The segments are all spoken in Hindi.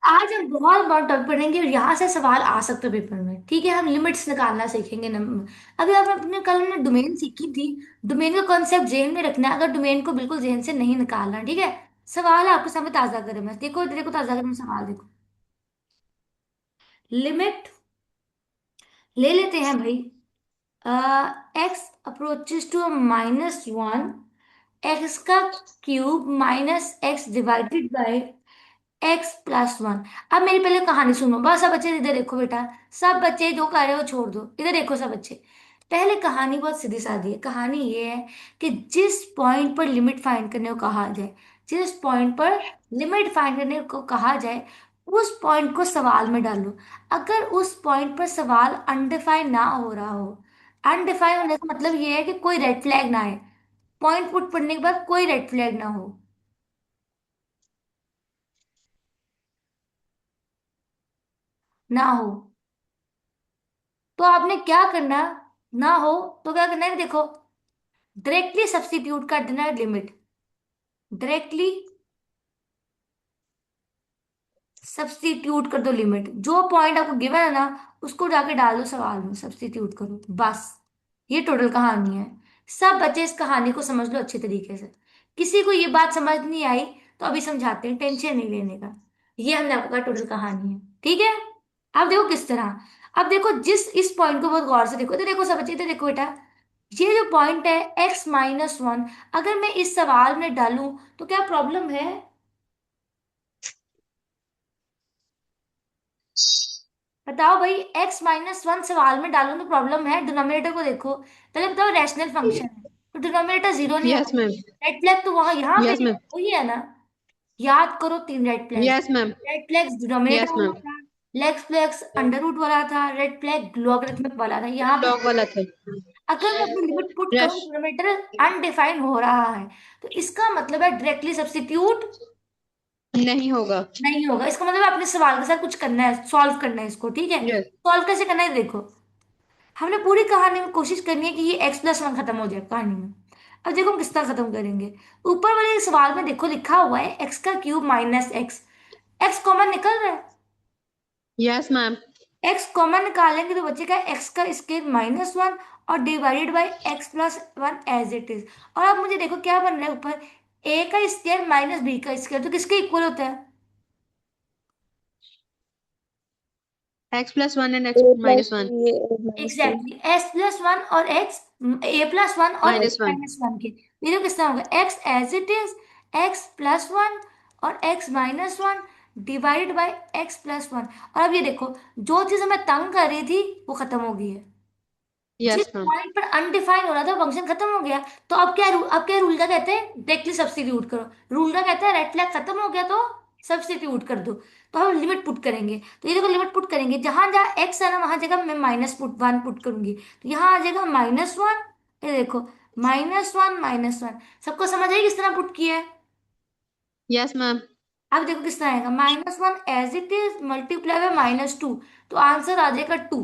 आज हम बहुत बहुत टॉपिक पढ़ेंगे और यहाँ से सवाल आ सकते हैं पेपर में। ठीक है, हम लिमिट्स निकालना सीखेंगे अभी आप अपने कल हमने डोमेन सीखी थी। डोमेन का कॉन्सेप्ट जेन में रखना है, अगर डोमेन को बिल्कुल जेन से नहीं निकालना। ठीक है, सवाल आपके सामने ताजा करें, मैं देखो देखो ताजा करें सवाल देखो। लिमिट ले लेते हैं भाई। एक्स अप्रोचेस टू -1, एक्स का cube minus x divided by x+1। अब मेरी पहले कहानी सुनो बस। सब बच्चे इधर देखो बेटा, सब बच्चे जो कर रहे हो छोड़ दो, इधर देखो सब बच्चे। पहले कहानी बहुत सीधी सादी है। कहानी ये है कि जिस पॉइंट पर लिमिट फाइंड करने को कहा जाए, जिस पॉइंट पर लिमिट फाइंड करने को कहा जाए, उस पॉइंट को सवाल में डालो। अगर उस पॉइंट पर सवाल अनडिफाइन ना हो रहा हो, अनडिफाइन होने का मतलब ये है कि कोई रेड फ्लैग ना आए, पॉइंट पुट पढ़ने के बाद कोई रेड फ्लैग ना हो, ना हो, तो आपने क्या करना, ना हो तो क्या करना है देखो, डायरेक्टली सब्स्टिट्यूट कर देना है लिमिट। डायरेक्टली सब्स्टिट्यूट कर दो लिमिट, जो पॉइंट आपको गिवन है ना उसको जाके डाल दो सवाल में, सब्स्टिट्यूट करो बस। ये टोटल कहानी है। सब बच्चे इस कहानी को समझ लो अच्छे तरीके से। किसी को ये बात समझ नहीं आई तो अभी समझाते हैं, टेंशन नहीं लेने का। ये हमने आपको कहा टोटल कहानी है। ठीक है, अब देखो किस तरह। अब देखो जिस इस पॉइंट को बहुत गौर से देखो, तो देखो सब बच्चे इधर देखो बेटा। ये जो पॉइंट है x-1, अगर मैं इस सवाल में डालूं तो क्या प्रॉब्लम है? बताओ भाई, x-1 सवाल में डालूं तो प्रॉब्लम है? डिनोमिनेटर को देखो पहले, बताओ रैशनल फंक्शन है तो डिनोमिनेटर जीरो नहीं यस होगा। मैम। रेड फ्लैग तो वहां यहाँ पे यस भी मैम। वही है ना। याद करो, तीन red flags. Yes ma'am. Red flags denominator yes वाला मैम। था, लेग्स फ्लैग्स अंडर रूट वाला था, रेड फ्लैग लॉगरिथमिक वाला था। यहाँ पे लॉग वाला था। अगर मैं अपनी लिमिट पुट रश करूं, डिनोमिनेटर अनडिफाइन हो रहा है, तो इसका मतलब है डायरेक्टली सब्स्टिट्यूट नहीं होगा। नहीं होगा। इसका मतलब है अपने सवाल के साथ कुछ करना है, सॉल्व करना है इसको। ठीक है, यस। सॉल्व कैसे करना है देखो। हमने पूरी कहानी में कोशिश करनी है कि ये x+1 खत्म हो जाए कहानी में। अब देखो हम किस तरह खत्म करेंगे। ऊपर वाले सवाल में देखो लिखा हुआ है एक्स का cube minus x, x common निकल रहा है। Yes ma'am. एक्स कॉमन निकालेंगे तो बचेगा एक्स का स्केयर -1 और divided by x+1 as it is. और अब मुझे देखो क्या बन रहा है ऊपर, ए का स्केयर माइनस बी का स्केयर तो किसके इक्वल होता है? x+1 and A x plus minus one. B A minus C. Exactly x+1 और x, a+1 और माइनस वन। x-1 के। ये तो किस तरह होगा, x as it is, x+1 और x-1 डिवाइडेड बाय x+1। और अब ये देखो, जो चीज हमें तंग कर रही थी वो खत्म हो गई है। जिस यस मैम। पॉइंट पर अनडिफाइन हो रहा था फंक्शन खत्म हो गया। तो अब क्या रूल, अब क्या रूल का कहते हैं, डायरेक्टली सब्स्टिट्यूट करो। रूल का कहता है रेड फ्लैग खत्म हो गया तो सब्स्टिट्यूट कर दो। तो हम लिमिट पुट करेंगे, तो ये देखो लिमिट पुट करेंगे, जहां जहां एक्स है ना वहां जगह मैं -1 पुट करूंगी, तो यहाँ आ जाएगा -1। ये देखो -1 सबको समझ आई किस तरह पुट किया है? Yes ma'am. अब देखो किस तरह आएगा, -1 as it is multiply by -2, तो आंसर आ जाएगा 2।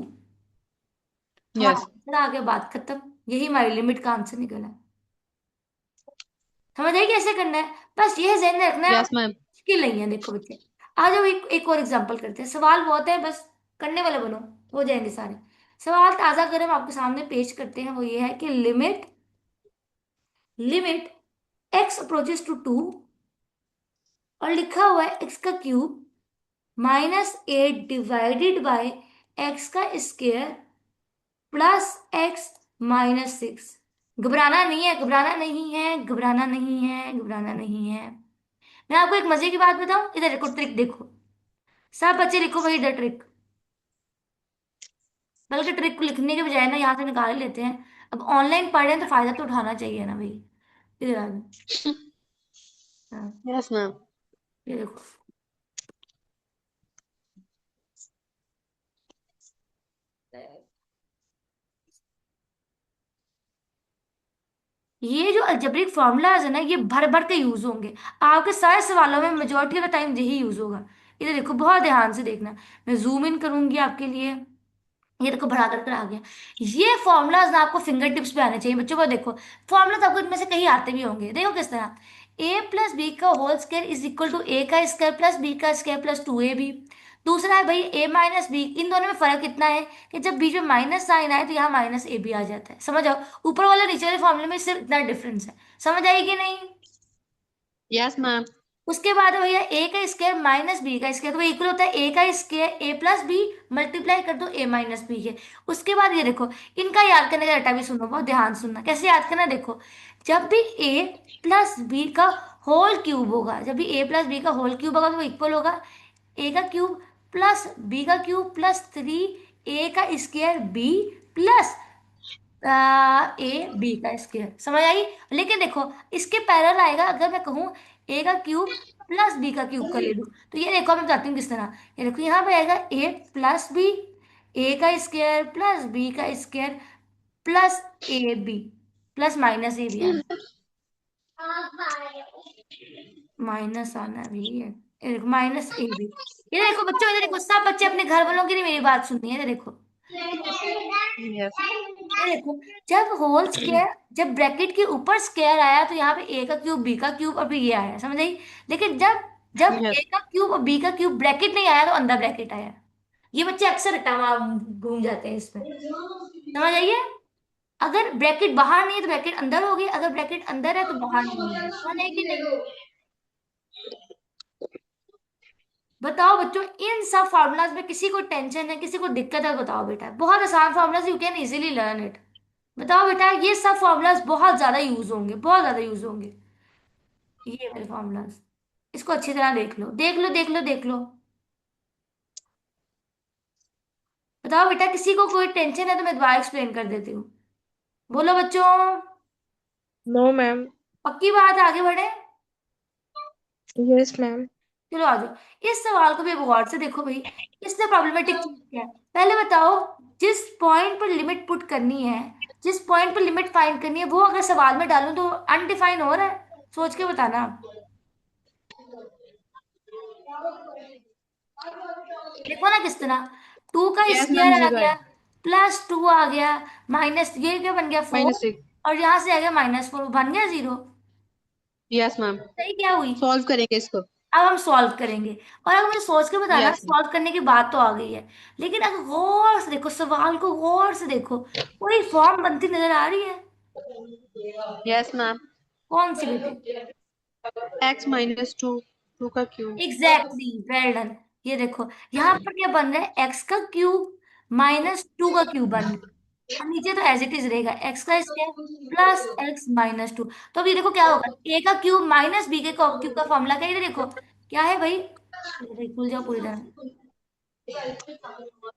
हमारा यस। आंसर आ गया, बात खत्म। यही हमारी लिमिट का आंसर निकला। समझ आई कैसे करना है? बस ये ध्यान में रखना है, यस मैम। मुश्किल नहीं है। देखो बच्चे, आ जाओ एक और एग्जांपल करते हैं। सवाल बहुत है, बस करने वाले बनो, हो जाएंगे सारे। सवाल ताजा गरम आपके सामने पेश करते हैं, वो ये है कि limit limit x approaches to 2, और लिखा हुआ है एक्स का क्यूब -8 डिवाइडेड बाय एक्स का स्क्वायर प्लस x-6। घबराना नहीं है, घबराना नहीं है, घबराना नहीं है, घबराना नहीं है। मैं आपको एक मजे की बात बताऊं, इधर देखो ट्रिक देखो। सब बच्चे लिखो भाई इधर ट्रिक। बल्कि ट्रिक को लिखने के बजाय ना यहाँ से निकाल ही लेते हैं। अब ऑनलाइन पढ़ रहे हैं तो फायदा तो उठाना चाहिए ना भाई। इधर आ जाओ। हाँ, यस मैम। ये देखो, ये जो अलजेब्रिक फॉर्मूलाज है ना, ये भर भर के यूज होंगे आपके सारे सवालों में। मेजोरिटी ऑफ द टाइम यही यूज होगा। इधर देखो बहुत ध्यान से देखना। मैं जूम इन करूंगी आपके लिए। ये देखो बढ़ा कर आ गया। ये फॉर्मूलाज ना आपको फिंगर टिप्स पे आने चाहिए बच्चों को। देखो फॉर्मूलाज आपको इनमें से कहीं आते भी होंगे, देखो किस तरह। ए प्लस बी का whole square is equal to A का स्क्वायर प्लस बी का स्क्वायर प्लस 2ab। दूसरा है भाई ए माइनस बी, इन दोनों में फर्क इतना है कि जब बीच में माइनस साइन आए तो यहाँ माइनस ए भी आ जाता है। समझ आओ, ऊपर वाले नीचे वाले फॉर्मूले में सिर्फ इतना डिफरेंस है। समझ आई कि नहीं? Yes, ma'am. उसके बाद है भैया ए का स्क्वायर माइनस बी का स्क्वायर, तो इक्वल होता है ए का स्क्वायर ए प्लस बी मल्टीप्लाई कर दो ए माइनस बी के। उसके बाद ये देखो, इनका याद करने का रटा भी सुनो, बहुत ध्यान सुनना कैसे याद करना। देखो, जब भी ए प्लस बी का होल क्यूब होगा, जब भी ए प्लस बी का होल क्यूब होगा तो वो इक्वल होगा ए का क्यूब प्लस बी का क्यूब प्लस 3 ए का square B plus A B का स्क्वायर। समझ आई? लेकिन देखो, इसके पैरेलल आएगा अगर मैं कहूँ ए का क्यूब प्लस बी का क्यूब कर ले लूँ, तो ये देखो मैं बताती हूँ किस तरह। ये देखो यहाँ पे आएगा ए प्लस बी, ए का स्क्वायर प्लस बी का square plus A B plus minus A भी आना, माइनस आना भी है। ये देखो माइनस ए बी। ये देखो बच्चों, ये देखो सब बच्चे अपने घर वालों की नहीं मेरी बात सुननी है। ये देखो, Yes. ये देखो, जब होल स्क्वायर, जब ब्रैकेट के ऊपर स्क्वायर आया तो यहाँ पे ए का क्यूब बी का क्यूब और फिर ये आया। समझ आई? लेकिन जब जब Yes. ए का क्यूब और बी का क्यूब ब्रैकेट नहीं आया तो अंदर ब्रैकेट आया। ये बच्चे अक्सर रटावा घूम जाते हैं इसमें। समझ आइए? अगर ब्रैकेट बाहर नहीं है तो ब्रैकेट अंदर होगी, अगर ब्रैकेट अंदर है तो बाहर नहीं होगी। समझ आई कि नहीं? बताओ बच्चों, इन सब फार्मूलाज में किसी को टेंशन है, किसी को दिक्कत है? बताओ बेटा, बहुत आसान formulas, you can easily learn it. बताओ बेटा, ये सब फॉर्मूलाज बहुत ज्यादा यूज होंगे, बहुत ज्यादा यूज होंगे ये वाले फॉर्मूलाज। इसको अच्छी तरह देख लो, देख लो, देख लो, देख लो। बताओ बेटा, किसी को कोई टेंशन है तो मैं दोबारा एक्सप्लेन कर देती हूँ। बोलो बच्चों। No, ma'am. पक्की बात, आगे बढ़े? Yes, ma'am. चलो आ जाओ। इस सवाल को भी गौर से देखो भाई, इसमें प्रॉब्लमेटिक चीज क्या है पहले बताओ। जिस पॉइंट पर लिमिट पुट करनी है, जिस पॉइंट पर लिमिट फाइंड करनी है, वो अगर सवाल में डालूं तो अनडिफाइन हो रहा है। सोच के बताना। देखो ना किस तरह, 2 का Yes, ma'am. स्क्वायर आ Zero. गया प्लस 2 आ गया माइनस ये क्या बन गया 4, Minus 6. और यहाँ से आ गया -4 बन गया 0। Yes, ma'am. सही क्या हुई? Solve करेंगे इसको. अब हम सॉल्व करेंगे, और अगर मुझे सोच के बताना, Yes, ma'am. सॉल्व करने की बात तो आ गई है, लेकिन अगर गौर से देखो, सवाल को गौर से देखो, कोई फॉर्म बनती नजर आ रही है? Yes, ma'am. कौन सी बेटे? X minus 2. 2 का cube. Exactly, well done. ये देखो, यहाँ पर क्या बन रहा है, एक्स का क्यूब -2 का क्यूब बन रहा है, और नीचे तो एज इट इज रहेगा एक्स का स्क्वायर प्लस एक्स -2। तो अब ये देखो क्या होगा, ए का क्यूब माइनस बी के क्यूब का फॉर्मूला क्या है? ये देखो क्या है भाई, ये भाई भूल जाओ पूरी तरह।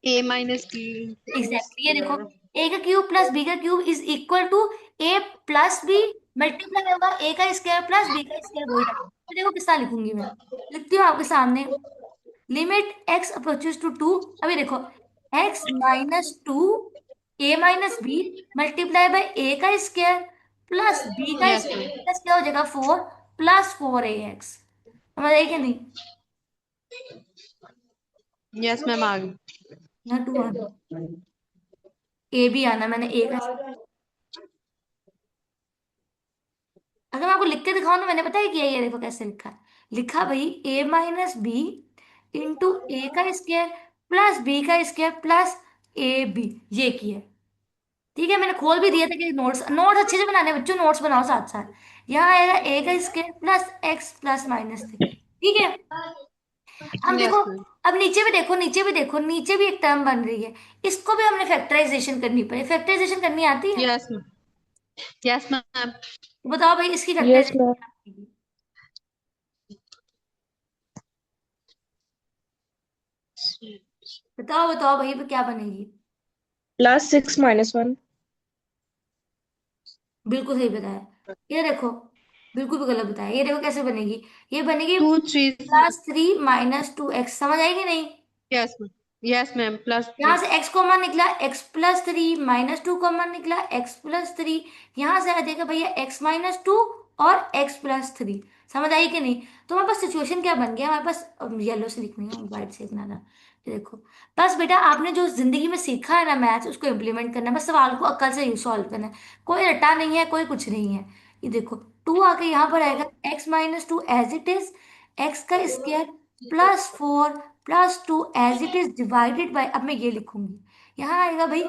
A minus B into A exactly, ये देखो, square. ए का क्यूब प्लस बी का cube is equal to A plus B multiply होगा ए का स्क्वायर प्लस बी का स्क्वायर, वही था। तो देखो किस तरह लिखूंगी मैं, लिखती हूँ आपके सामने। लिमिट एक्स अप्रोचेस टू 2, अभी देखो, x-2 a minus B multiply by A का स्क्वायर प्लस बी का Yes, स्क्वायर ma'am. प्लस क्या हो जाएगा 4 प्लस 4ax। समझ आई कि नहीं? Yes, ma'am. आ गई. यहाँ 2 आना, ए भी आना, मैंने ए का, अगर मैं आपको लिख के दिखाऊं तो मैंने पता है किया, ये देखो कैसे लिखा है। लिखा भाई a माइनस बी इंटू ए का स्क्वायर प्लस बी का स्क्वायर प्लस ए बी, ये किया। ठीक है, मैंने खोल भी दिया था कि नोट्स नोट्स अच्छे से बनाने हैं बच्चों, नोट्स बनाओ साथ साथ। यहाँ आएगा ए का स्क्वायर प्लस एक्स प्लस -3। ठीक है, अब देखो, Yes, ma'am. अब नीचे भी देखो, नीचे भी देखो, नीचे भी एक टर्म बन रही है, इसको भी हमने फैक्टराइजेशन करनी पड़ी। फैक्टराइजेशन करनी आती है? Yes, ma'am. Yes, ma'am. तो बताओ भाई, इसकी Yes, फैक्टराइजेशन ma'am. क्या बनेगी? बताओ बताओ भाई, क्या बनेगी? Plus 6 minus 1. बिल्कुल सही बताया। ये देखो, बिल्कुल भी गलत बताया। ये देखो कैसे बनेगी, ये बनेगी 2, 3. +3 - 2x। समझ आएगी नहीं? Yes, ma'am. Yes, ma'am. Plus यहाँ 3. से x कॉमन निकला, x+3 -2 कॉमन निकला, x+3। यहाँ से आ जाएगा भैया x-2 और x+3। समझ आई कि नहीं? तो हमारे पास सिचुएशन क्या बन गया, हमारे पास येलो से लिखनी है, व्हाइट से लिखना था। ये देखो, बस बेटा आपने जो जिंदगी में सीखा है ना मैथ्स, उसको इम्प्लीमेंट करना है, बस सवाल को अक्ल से सॉल्व करना है। कोई रट्टा नहीं है, कोई कुछ नहीं है। ये देखो, टू आके यहाँ पर आएगा x-2 as it is, X का square +4 +2 as it is divided by, अब मैं ये लिखूंगी, यहाँ आएगा भाई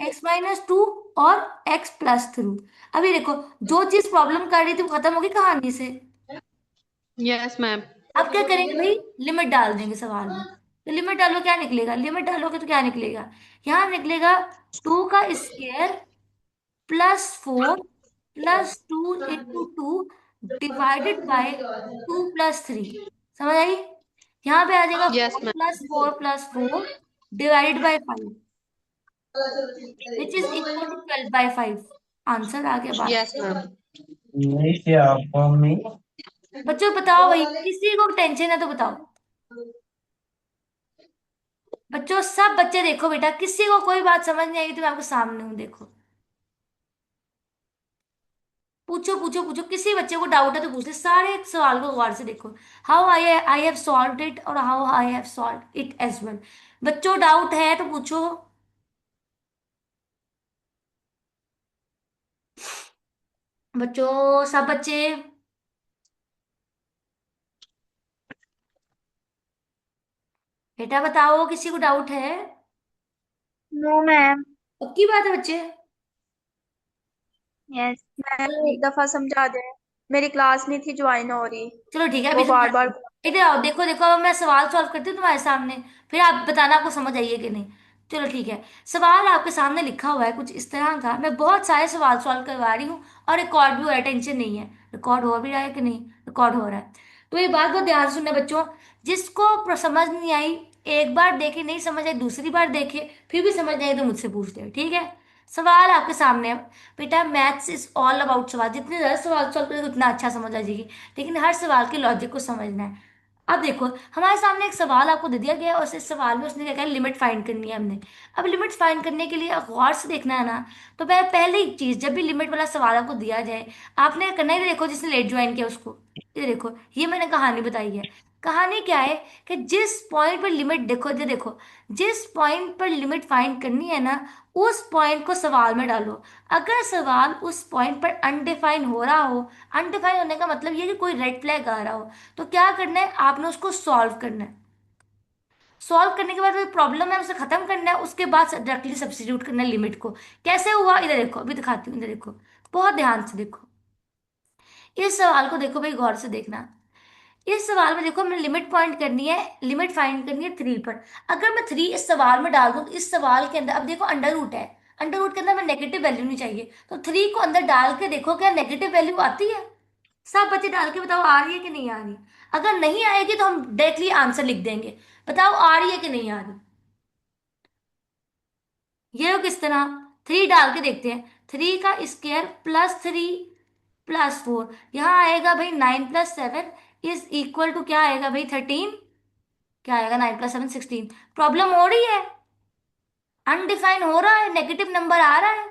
x-2 और x+3। अभी देखो, जो चीज प्रॉब्लम कर रही थी वो खत्म होगी कहानी से। Yes ma'am. अब क्या करेंगे भाई, लिमिट डाल देंगे सवाल में। तो लिमिट डालो, क्या निकलेगा, लिमिट डालोगे तो क्या निकलेगा, यहाँ निकलेगा 2 का स्क्वायर +4 +2 इंटू 2 डिवाइडेड बाय 2 + 3। समझ आई? यहाँ पे आ जाएगा yes 4 ma'am. + 4 + 4 divided by 5, which is equal to 12/5। Answer आ गया 12। Yes ma'am. बच्चों बताओ भाई, किसी को टेंशन है तो बताओ। बच्चों सब बच्चे देखो बेटा, किसी को कोई बात समझ नहीं आई तो मैं आपके सामने हूँ, देखो। पूछो पूछो पूछो, किसी बच्चे को डाउट है तो पूछ ले, सारे सवाल को गौर से देखो। How I I have solved it और how I have solved it as well. बच्चों डाउट है तो पूछो। बच्चों सब बच्चे, बेटा बताओ, किसी को डाउट है? No ma'am. पक्की बात है बच्चे? यस मैम, चलो, एक दफा समझा दें। मेरी क्लास नहीं थी ज्वाइन हो रही। चलो ठीक है, अभी वो बार समझाती बार। हूँ। इधर आओ, देखो देखो, अब मैं सवाल सॉल्व करती हूँ तुम्हारे सामने, फिर आप बताना आपको समझ आई है कि नहीं। चलो ठीक है। सवाल आपके सामने लिखा हुआ है कुछ इस तरह का, मैं बहुत सारे सवाल सॉल्व करवा रही हूँ और रिकॉर्ड भी हो रहा है, टेंशन नहीं है। रिकॉर्ड हो भी रहा है कि नहीं? रिकॉर्ड हो रहा है। तो ये बात बहुत ध्यान से सुनना बच्चों, जिसको समझ नहीं आई, एक बार देखे नहीं समझ आई, दूसरी बार देखे फिर भी समझ नहीं आई तो मुझसे पूछ ले, ठीक है? सवाल आपके सामने है। बेटा मैथ्स इज ऑल अबाउट सवाल, जितने ज्यादा सवाल सॉल्व करोगे उतना अच्छा समझ आ जाएगी, लेकिन हर सवाल के लॉजिक को समझना है। अब देखो, हमारे सामने एक सवाल आपको दे दिया गया है और इस सवाल में उसने क्या कहा, लिमिट फाइंड करनी है हमने। अब लिमिट फाइंड करने के लिए गौर से देखना है ना। तो मैं पहले ही चीज, जब भी लिमिट वाला सवाल आपको दिया जाए, आपने करना ही, देखो जिसने लेट ज्वाइन किया उसको, ये देखो, ये मैंने कहानी बताई है। कहानी क्या है कि जिस पॉइंट पर लिमिट, देखो ये देखो, जिस पॉइंट पर लिमिट फाइंड करनी है ना, उस पॉइंट को सवाल में डालो। अगर सवाल उस पॉइंट पर अनडिफाइन हो रहा हो, अनडिफाइन होने का मतलब ये कि कोई रेड फ्लैग आ रहा हो, तो क्या करना है, आपने उसको सॉल्व करना है। सॉल्व करने के बाद जो प्रॉब्लम है उसे खत्म करना है, उसके बाद डायरेक्टली सब्स्टिट्यूट करना है लिमिट को। कैसे हुआ, इधर देखो, अभी दिखाती हूँ, इधर देखो, बहुत ध्यान से देखो। इस सवाल को देखो भाई, गौर से देखना। इस सवाल में देखो, मैं लिमिट पॉइंट करनी है, लिमिट फाइंड करनी है 3 पर। अगर मैं 3 इस सवाल में डाल दूं तो इस सवाल के अंदर, अब देखो अंडर रूट है, अंडर रूट के अंदर मैं नेगेटिव वैल्यू नहीं चाहिए, तो 3 को अंदर डाल के देखो क्या नेगेटिव वैल्यू आती है। सब बच्चे डाल के बताओ, आ रही है कि नहीं आ रही? अगर नहीं आएगी तो हम डायरेक्टली आंसर लिख देंगे। बताओ आ रही है कि नहीं आ रही? ये लोग किस तरह, 3 डाल के देखते हैं। 3 का स्क्वायर +3 +4, यहाँ आएगा भाई 9 + 7 इज इक्वल टू, क्या आएगा भाई 13। क्या आएगा, 9 + 7 16। प्रॉब्लम हो रही है, अनडिफाइन हो रहा है, नेगेटिव नंबर आ रहा है।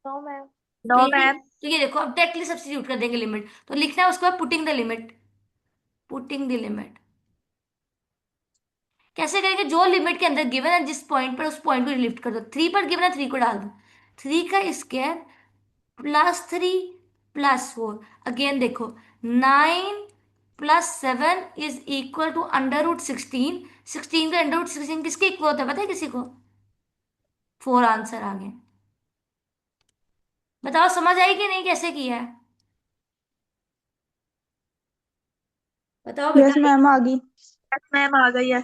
No ma'am. तो नो ये मैम। तो ये देखो, अब डायरेक्टली सब्स्टिट्यूट कर देंगे लिमिट, तो लिखना है उसके बाद putting the limit, putting the limit. कैसे करेंगे, जो लिमिट के अंदर गिवन है, जिस पॉइंट पर, उस पॉइंट को लिफ्ट कर दो। 3 पर गिवन है, 3 को डाल दो। 3 का स्क्वायर +3 +4, अगेन देखो, 9 + 7 इज इक्वल टू √16। 16 का √16 किसके इक्वल होता है पता है किसी को? 4। आंसर आ गए। बताओ समझ आई कि नहीं, कैसे किया है? बताओ बेटा। यस मैम आ गई। यस मैम आ गई है।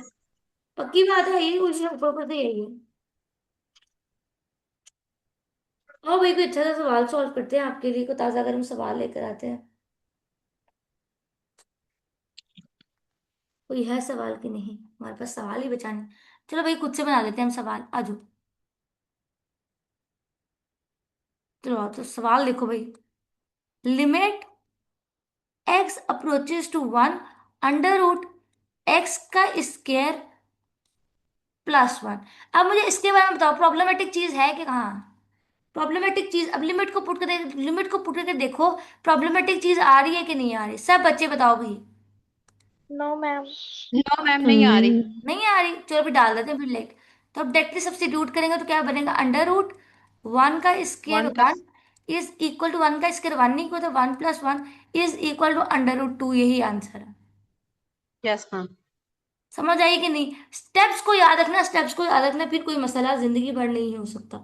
पक्की बात है, यही पूछ रहे ऊपर ऊपर तो यही है। और भाई कोई अच्छा सा सवाल सॉल्व करते हैं, आपके लिए कोई ताजा गर्म सवाल लेकर आते हैं। कोई है सवाल कि नहीं? हमारे पास सवाल ही बचाने। चलो भाई, खुद से बना लेते हैं हम सवाल, आजो। चलो आओ, तो सवाल देखो भाई। Limit x approaches to 1 √x का स्क्वायर +1। अब मुझे इसके बारे में बताओ, प्रॉब्लमेटिक चीज है कि कहाँ? प्रॉब्लमेटिक चीज, अब लिमिट को पुट कर, लिमिट को पुट करके देखो, प्रॉब्लमेटिक चीज आ रही है कि नहीं आ रही, सब बच्चे बताओ भाई। No ma'am. नो मैम, नहीं आ रही। नहीं आ रही, चलो फिर डाल देते हैं फिर लेट। तो अब डायरेक्टली सब्स्टिट्यूट करेंगे तो क्या बनेगा, √1 का स्क्वायर वन का 1 इज इक्वल टू 1 का स्क्वायर 1 नहीं होता, 1 + 1 इज इक्वल टू √2, यही आंसर है। Yes ma'am. समझ आई कि नहीं? स्टेप्स को याद रखना, स्टेप्स को याद रखना, फिर कोई मसला जिंदगी भर नहीं हो सकता।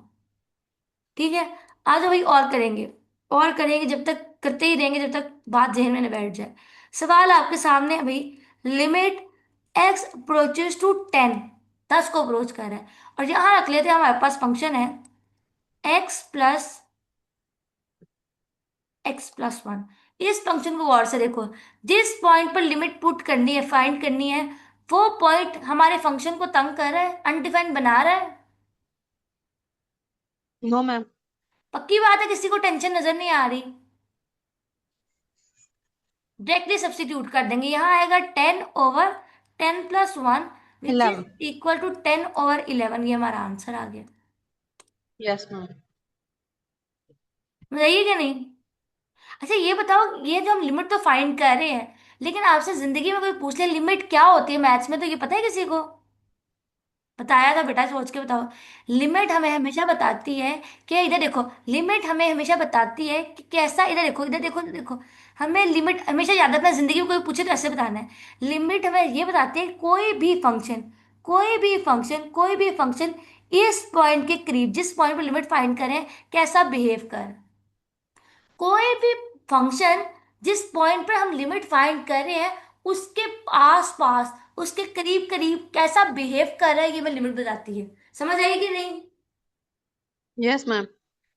ठीक है। आज भाई और करेंगे, और करेंगे, जब तक करते ही रहेंगे जब तक बात जहन में न बैठ जाए। सवाल आपके सामने है भाई। लिमिट x अप्रोचेस टू 10, 10 को अप्रोच कर रहा है, और यहां रख लेते हैं हमारे पास फंक्शन है x+1। इस फंक्शन को गौर से देखो। जिस पॉइंट पर लिमिट पुट करनी है, फाइंड करनी है, वो पॉइंट हमारे फंक्शन को तंग कर रहा है, अनडिफाइंड बना रहा है। No ma'am. पक्की बात है, किसी को टेंशन नजर नहीं आ रही? डायरेक्टली सब्स्टिट्यूट कर देंगे, यहाँ आएगा 10/10+1 विच इज 11। इक्वल टू 10/11, ये हमारा आंसर आ गया। Yes ma'am. बताइए क्या नहीं? अच्छा ये बताओ, ये जो हम लिमिट तो फाइंड कर रहे हैं, लेकिन आपसे जिंदगी में कोई पूछ ले लिमिट क्या होती है मैथ्स में, तो ये पता है किसी को? बताया था बेटा, सोच के बताओ। लिमिट हमें हमेशा बताती है कि इधर देखो, लिमिट हमें हमेशा बताती है कि कैसा, इधर देखो, इधर देखो, इधर देखो। हमें लिमिट हमेशा याद रखना, जिंदगी में कोई पूछे तो ऐसे बताना है। लिमिट हमें ये बताती है कोई भी फंक्शन, कोई भी फंक्शन, कोई भी फंक्शन इस पॉइंट के करीब, जिस पॉइंट पर लिमिट फाइंड करें, कैसा बिहेव कर। कोई भी फंक्शन जिस पॉइंट पर हम लिमिट फाइंड कर रहे हैं, उसके आस पास, उसके करीब करीब कैसा बिहेव कर रहा है, ये मैं लिमिट बताती है। समझ आई कि नहीं? Yes ma'am.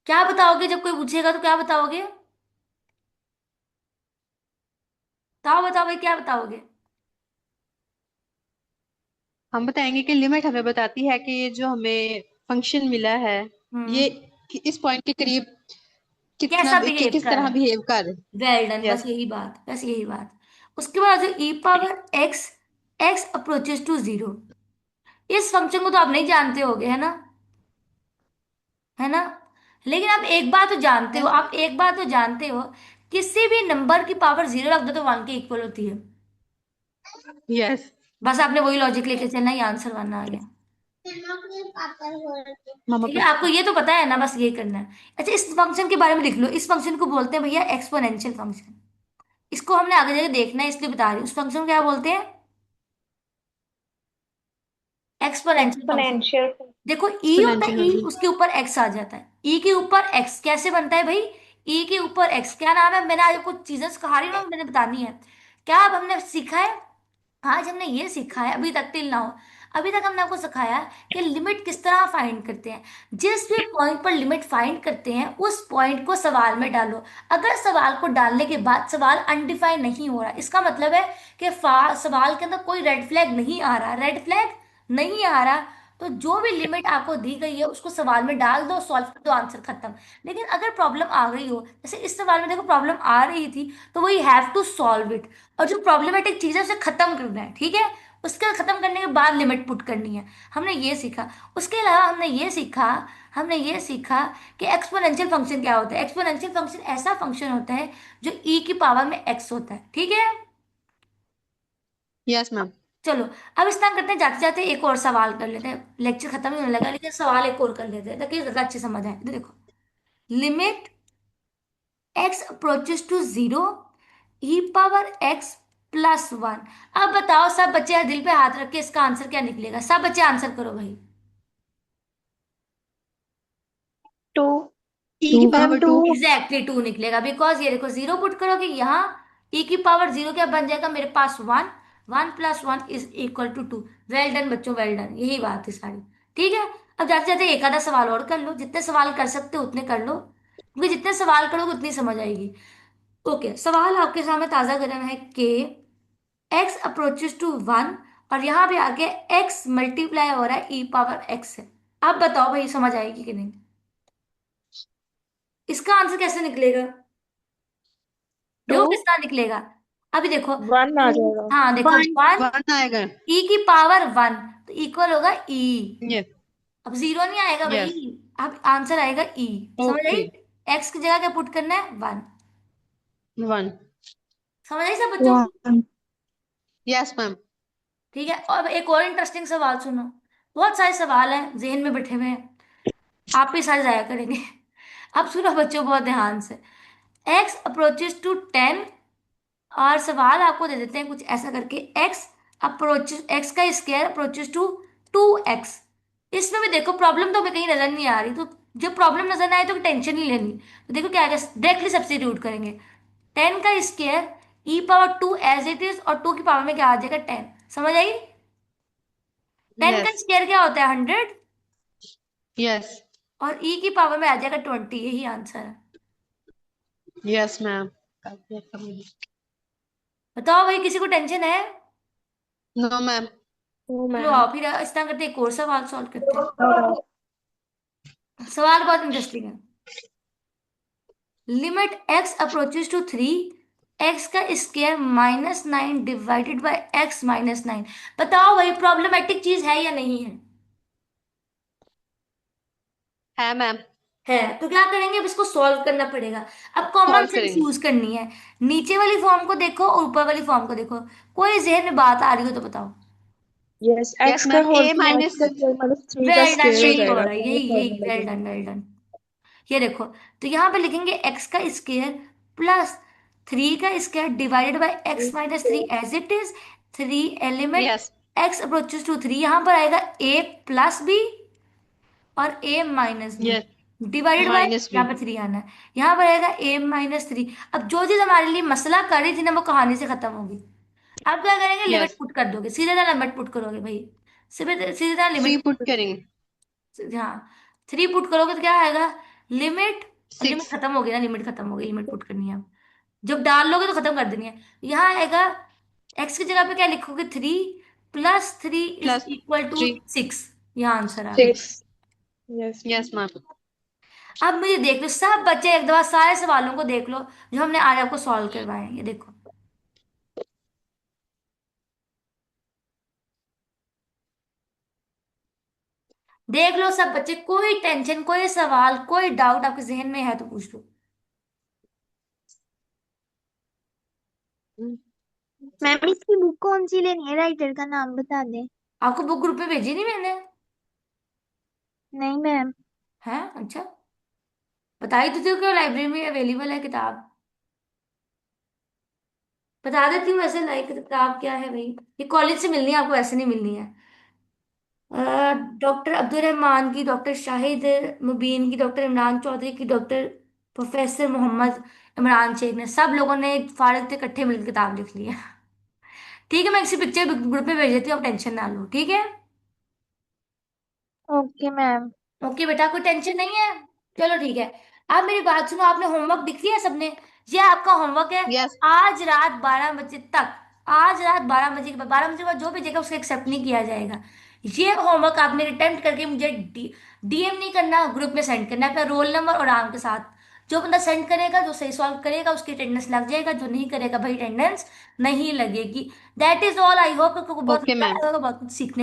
क्या बताओगे जब कोई पूछेगा तो, क्या बताओगे? बताओ बताओ भाई, क्या बताओगे? हम बताएंगे कि लिमिट हमें बताती है कि ये जो हमें फंक्शन मिला है, ये हम्म। इस पॉइंट के करीब कितना कैसा बिहेव किस कर रहा तरह है। बिहेव कर। वेल डन, बस यस। यही बात, बस यही बात। उसके बाद e⁻x, x अप्रोचेस टू 0, इस फंक्शन को तो आप नहीं जानते होगे, है ना? है ना? लेकिन आप एक बात तो जानते हो, आप एक बात तो जानते हो, किसी भी नंबर की पावर 0 रख दो तो 1 के इक्वल होती है। यस। बस आपने वही लॉजिक लेके चलना, ये आंसर बनना आ गया। मामा ठीक है, प्लीज। आपको ये तो पता है ना, बस ये करना है। अच्छा, इस फंक्शन के बारे में लिख लो, इस फंक्शन को बोलते हैं भैया एक्सपोनेंशियल फंक्शन। इसको हमने आगे जाके देखना है, इसलिए बता रही हूँ, उस फंक्शन को क्या बोलते हैं? Exponential function. एक्सपोनेंशियल। देखो ई होता है, एक्सपोनेंशियल ई फंक्शन। उसके ऊपर एक्स आ जाता है, ई के ऊपर एक्स कैसे बनता है भाई? ई के ऊपर एक्स क्या नाम है, मैंने आज कुछ चीजें सिखा रही हूँ ना, मैंने बतानी है। क्या अब हमने सीखा है? आज हमने ये सीखा है, अभी तक टिल नाउ, अभी तक हमने आपको सिखाया कि लिमिट किस तरह फाइंड करते हैं। जिस भी पॉइंट पर लिमिट फाइंड करते हैं, उस पॉइंट को सवाल में डालो। अगर सवाल को डालने के बाद सवाल अनडिफाइन नहीं हो रहा, इसका मतलब है कि सवाल के अंदर कोई रेड फ्लैग नहीं आ रहा, रेड फ्लैग नहीं आ रहा, तो जो भी लिमिट आपको दी गई है उसको सवाल में डाल दो, सॉल्व कर दो, आंसर खत्म। लेकिन अगर प्रॉब्लम आ गई हो, जैसे इस सवाल में देखो प्रॉब्लम आ रही थी, तो वही हैव टू सॉल्व इट, और जो प्रॉब्लमेटिक चीज है उसे खत्म करना है, ठीक है? उसके खत्म करने के बाद लिमिट पुट करनी है। हमने ये सीखा। उसके अलावा हमने ये सीखा कि एक्सपोनेंशियल फंक्शन क्या होता है। एक्सपोनेंशियल फंक्शन ऐसा फंक्शन होता है जो ई की पावर में एक्स होता है, ठीक है? Yes ma'am. चलो, अब इस तरह करते हैं, जाते जाते एक और सवाल कर लेते हैं, लेक्चर खत्म ही होने लगा, लेकिन सवाल एक और कर लेते हैं ताकि ज्यादा अच्छे समझ आए। तो देखो, limit x approaches to 0, e⁻x+1। अब बताओ सब बच्चे दिल पे हाथ रख के, इसका आंसर क्या निकलेगा? सब बच्चे आंसर करो भाई। टू। ई की मैम पावर टू। 2। एग्जैक्टली 2 निकलेगा, बिकॉज ये देखो, 0 पुट करोगे यहाँ, e की पावर 0 क्या बन जाएगा मेरे पास? 1, 1+1 is equal to 2। Well done बच्चों, वेल डन, यही बात है सारी। ठीक है। अब जाते जाते एक आधा सवाल और कर लो, जितने सवाल कर सकते हो उतने कर लो, क्योंकि जितने सवाल करोगे उतनी समझ आएगी। ओके, सवाल आपके सामने ताजा गर्म है कि x अप्रोचेस टू 1, और यहाँ पे आके x मल्टीप्लाई हो रहा है e⁻x से। अब बताओ भाई, समझ आएगी कि नहीं? इसका आंसर कैसे निकलेगा? टू। देखो किस तरह निकलेगा। अभी देखो, वन आ जाएगा। हाँ देखो, वन। 1 वन आएगा। e की पावर 1, तो इक्वल होगा e। यस। अब 0 नहीं आएगा भाई, यस। अब आंसर आएगा e। समझ आई? ओके। x की जगह क्या पुट करना है? 1। वन। समझ आई सब बच्चों को? वन। Yes ma'am. ठीक है, अब एक और इंटरेस्टिंग सवाल सुनो। बहुत सारे सवाल हैं जेहन में बैठे हुए हैं, आप भी सारे जाया करेंगे। अब सुनो बच्चों बहुत ध्यान से। एक्स अप्रोचेस टू 10, और सवाल आपको दे देते हैं कुछ ऐसा करके, एक्स का स्क्वायर अप्रोचेस टू 2x। इसमें भी देखो प्रॉब्लम तो हमें कहीं नजर नहीं आ रही, तो जब प्रॉब्लम नजर ना आए तो टेंशन नहीं लेनी। तो देखो क्या आएगा, डायरेक्टली सब्स्टिट्यूट करेंगे। 10 का square e power 2 as it is, और 2 की पावर में क्या आ जाएगा, 10। समझ आई? 10 का यस। स्क्वायर क्या होता है, 100, यस। और ई की पावर में आ जाएगा 20। यही आंसर है। Yes ma'am. बताओ भाई, किसी को टेंशन है? No ma'am. ओ चलो मैम। आओ फिर इस तरह करते हैं, एक और सवाल सॉल्व करते हैं। सवाल बहुत इंटरेस्टिंग है। Limit x approaches to 3, x का स्क्वायर -9 डिवाइडेड बाय x-9। बताओ भाई, प्रॉब्लमेटिक चीज है या नहीं है? है मैम। है तो क्या करेंगे, अब इसको सॉल्व करना पड़ेगा। अब कॉमन सॉल्व सेंस करेंगे। यूज करनी है। नीचे वाली फॉर्म को देखो और ऊपर वाली फॉर्म को देखो, कोई जहन में बात आ रही हो तो बताओ। यस, यस एक्स का मैम, होल ए एक्स माइनस का स्क्वायर माइनस 3 का वेल डन, स्क्वायर हो यही हो जाएगा, रहा है, तो वो यही यही, फॉर्मूला वेल जो डन वेल डन। ये देखो, तो यहाँ पे लिखेंगे एक्स का स्क्वायर प्लस 3 का square divided by x-3 as it is. 3 element yes. x approaches to 3, यहाँ पर आएगा a+b और a-b yes. Divided by, minus B. यहाँ पे 3 आना है, यहाँ पर आएगा a-3। अब जो चीज हमारे लिए मसला कर रही थी ना, वो कहानी से खत्म होगी। अब क्या करेंगे, लिमिट यस। पुट कर दोगे, सीधे ना लिमिट पुट करोगे भाई, सीधे सीधे ना 3 लिमिट। पुट करेंगे। हाँ, 3 पुट करोगे तो क्या आएगा, लिमिट, लिमिट 6। खत्म हो गई ना, लिमिट खत्म हो गई, लिमिट पुट करनी है अब। जब डाल लोगे तो खत्म कर देनी है। यहाँ आएगा, एक्स की जगह पे क्या लिखोगे, 3 + 3 इज प्लस इक्वल टू 3। 6। यहाँ आंसर आ गया। 6। Yes yes ma'am. मैम। अब मुझे देख लो सब बच्चे, एक दफा सारे सवालों को देख लो जो हमने आज आपको सॉल्व करवाए हैं, ये देखो। देख लो सब बच्चे, कोई टेंशन, कोई सवाल, कोई डाउट आपके जहन में है तो पूछ लो। मैम इसकी बुक कौन सी लेनी है, राइटर का नाम बता दें। आपको बुक ग्रुप पे भेजी नहीं मैंने? नहीं मैम। है अच्छा, बताई तो थी कि लाइब्रेरी में अवेलेबल है किताब। बता देती हूँ वैसे, लाइक किताब क्या है भाई, ये कॉलेज से मिलनी है आपको, ऐसे नहीं मिलनी है। डॉक्टर अब्दुल रहमान की, डॉक्टर शाहिद मुबीन की, डॉक्टर इमरान चौधरी की, डॉक्टर प्रोफेसर मोहम्मद इमरान शेख ने, सब लोगों ने फाड़क थे इकट्ठे मिलकर किताब लिख ली है। ठीक है, मैं किसी पिक्चर ग्रुप में भेज देती हूँ, आप टेंशन ना लो, ठीक है? Okay ma'am. ओके बेटा, कोई टेंशन नहीं है। चलो ठीक है। अब मेरी बात सुनो, आपने होमवर्क लिख लिया सबने? ये आपका होमवर्क है। यस। आज रात 12 बजे तक, आज रात 12 बजे के बाद, 12 बजे के बाद जो भी जगह उसको एक्सेप्ट नहीं किया जाएगा। ये होमवर्क आपने अटेम्प्ट करके मुझे डीएम नहीं करना, ग्रुप में सेंड करना है अपना रोल नंबर और नाम के साथ। जो बंदा सेंड करेगा, जो सही सॉल्व करेगा, उसकी अटेंडेंस लग जाएगा, जो नहीं करेगा भाई अटेंडेंस नहीं लगेगी। That is all. I hope आपको बहुत ओके मजा मैम। आएगा, बहुत कुछ सीखने